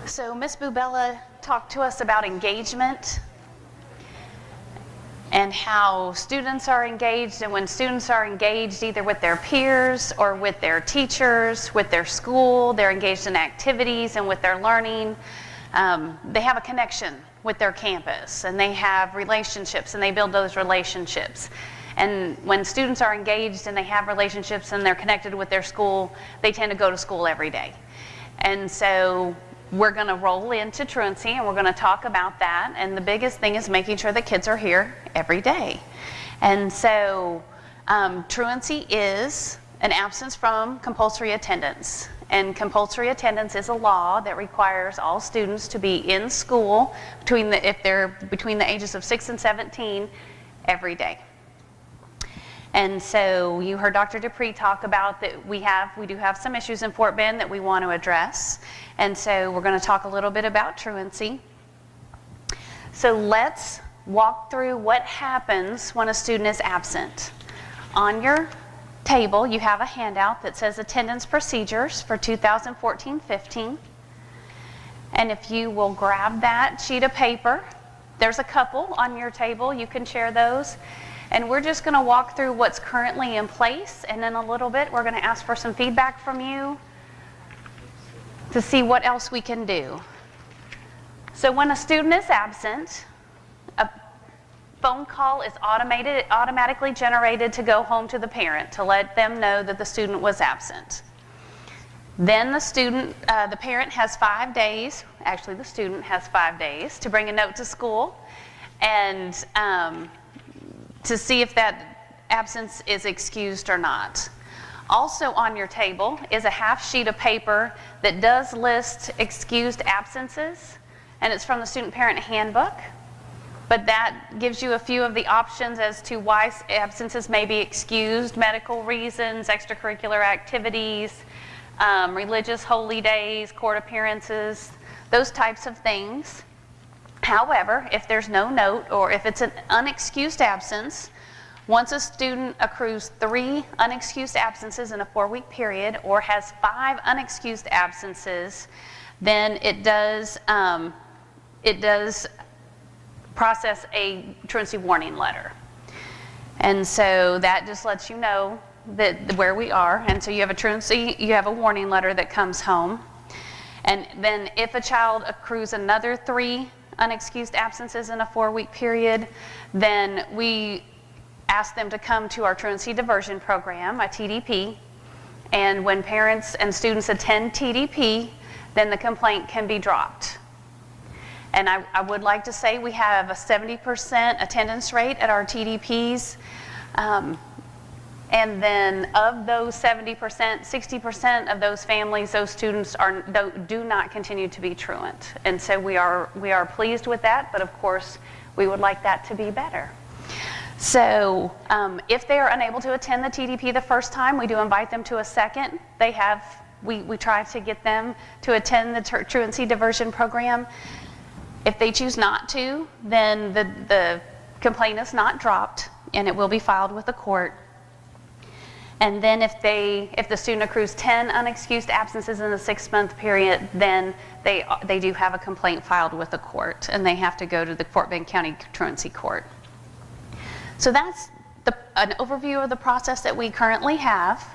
So Miss Bubella talked to us about engagement and how students are engaged, and when students are engaged either with their peers or with their teachers, with their school, they're engaged in activities and with their learning, they have a connection with their campus and they have relationships and they build those relationships. And when students are engaged and they have relationships and they're connected with their school, they tend to go to school every day. And so we're going to roll into truancy and we're going to talk about that. And the biggest thing is making sure that kids are here every day. And so truancy is an absence from compulsory attendance. And compulsory attendance is a law that requires all students to be in school if they're between the ages of 6 and 17 every day. And so you heard Dr. Dupree talk about that we do have some issues in Fort Bend that we want to address. And so we're going to talk a little bit about truancy. So let's walk through what happens when a student is absent. On your table, you have a handout that says attendance procedures for 2014-15. And if you will grab that sheet of paper, there's a couple on your table. You can share those. And we're just going to walk through what's currently in place, and in a little bit we're going to ask for some feedback from you to see what else we can do. So when a student is absent, a phone call is automatically generated to go home to the parent to let them know that the student was absent. Then the parent has 5 days, actually the student has 5 days to bring a note to school and to see if that absence is excused or not. Also on your table is a half sheet of paper that does list excused absences, and it's from the student parent handbook. But that gives you a few of the options as to why absences may be excused: medical reasons, extracurricular activities, religious holy days, court appearances, those types of things. However, if there's no note or if it's an unexcused absence, once a student accrues 3 unexcused absences in a 4-week period or has 5 unexcused absences, then it does process a truancy warning letter. And so that just lets you know that where we are. And so you have a warning letter that comes home. And then if a child accrues another 3 unexcused absences in a 4-week period, then we ask them to come to our truancy diversion program, a TDP. And when parents and students attend TDP, then the complaint can be dropped. And I would like to say we have a 70% attendance rate at our TDPs. And then of those 70%, 60% of those families, those students do not continue to be truant. And so we are pleased with that, but of course we would like that to be better. So if they are unable to attend the TDP the first time, we do invite them to a second. We try to get them to attend the truancy diversion program. If they choose not to, then the complaint is not dropped and it will be filed with the court. And then if the student accrues 10 unexcused absences in the 6-month period, then they do have a complaint filed with the court, and they have to go to the Fort Bend County Truancy Court. So that's an overview of the process that we currently have.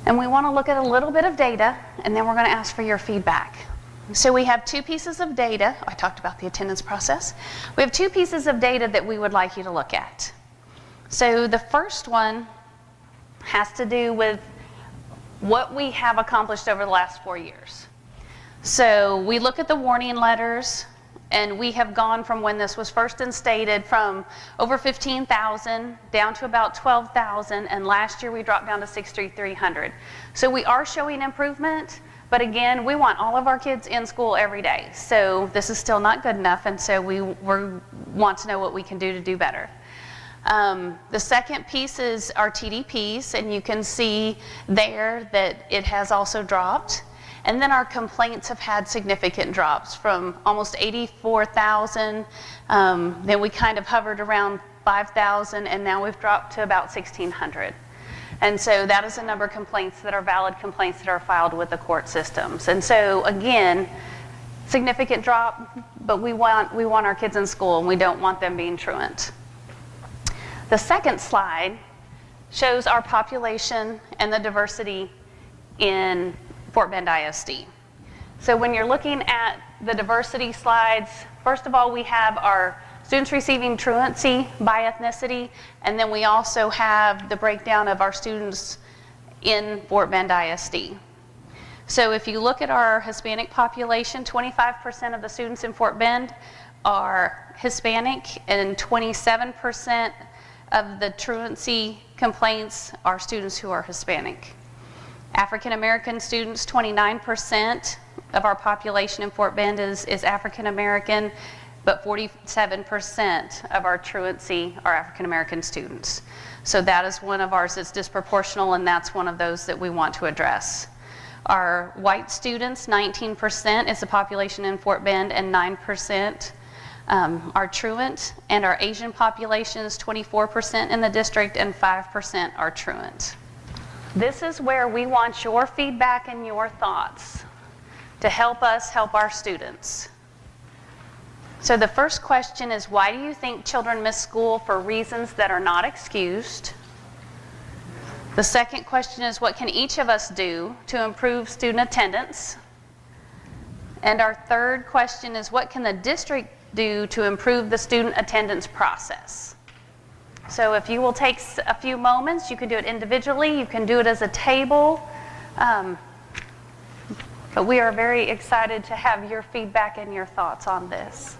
And we want to look at a little bit of data, and then we're going to ask for your feedback. So we have 2 pieces of data. I talked about the attendance process. We have 2 pieces of data that we would like you to look at. So the first one has to do with what we have accomplished over the last 4 years. So we look at the warning letters, and we have gone from when this was first instated from over 15,000 down to about 12,000, and last year we dropped down to 6,300. So we are showing improvement, but again, we want all of our kids in school every day. So this is still not good enough, and so we want to know what we can do to do better. The second piece is our TDPs, and you can see there that it has also dropped. And then our complaints have had significant drops from almost 84,000. Then we kind of hovered around 5,000, and now we've dropped to about 1,600. And so that is a number of complaints that are valid complaints that are filed with the court systems. And so again, significant drop, but we want our kids in school and we don't want them being truant. The second slide shows our population and the diversity in Fort Bend ISD. So when you're looking at the diversity slides, first of all, we have our students receiving truancy by ethnicity, and then we also have the breakdown of our students in Fort Bend ISD. So if you look at our Hispanic population, 25% of the students in Fort Bend are Hispanic, and 27% of the truancy complaints are students who are Hispanic. African American students, 29% of our population in Fort Bend is African American, but 47% of our truancy are African American students. So that is one of ours that's disproportional, and that's one of those that we want to address. Our white students, 19% is the population in Fort Bend, and 9% are truant, and our Asian population is 24% in the district, and 5% are truant. This is where we want your feedback and your thoughts to help us help our students. So the first question is, why do you think children miss school for reasons that are not excused? The second question is, what can each of us do to improve student attendance? And our third question is, what can the district do to improve the student attendance process? So if you will take a few moments, you can do it individually, you can do it as a table, but we are very excited to have your feedback and your thoughts on this.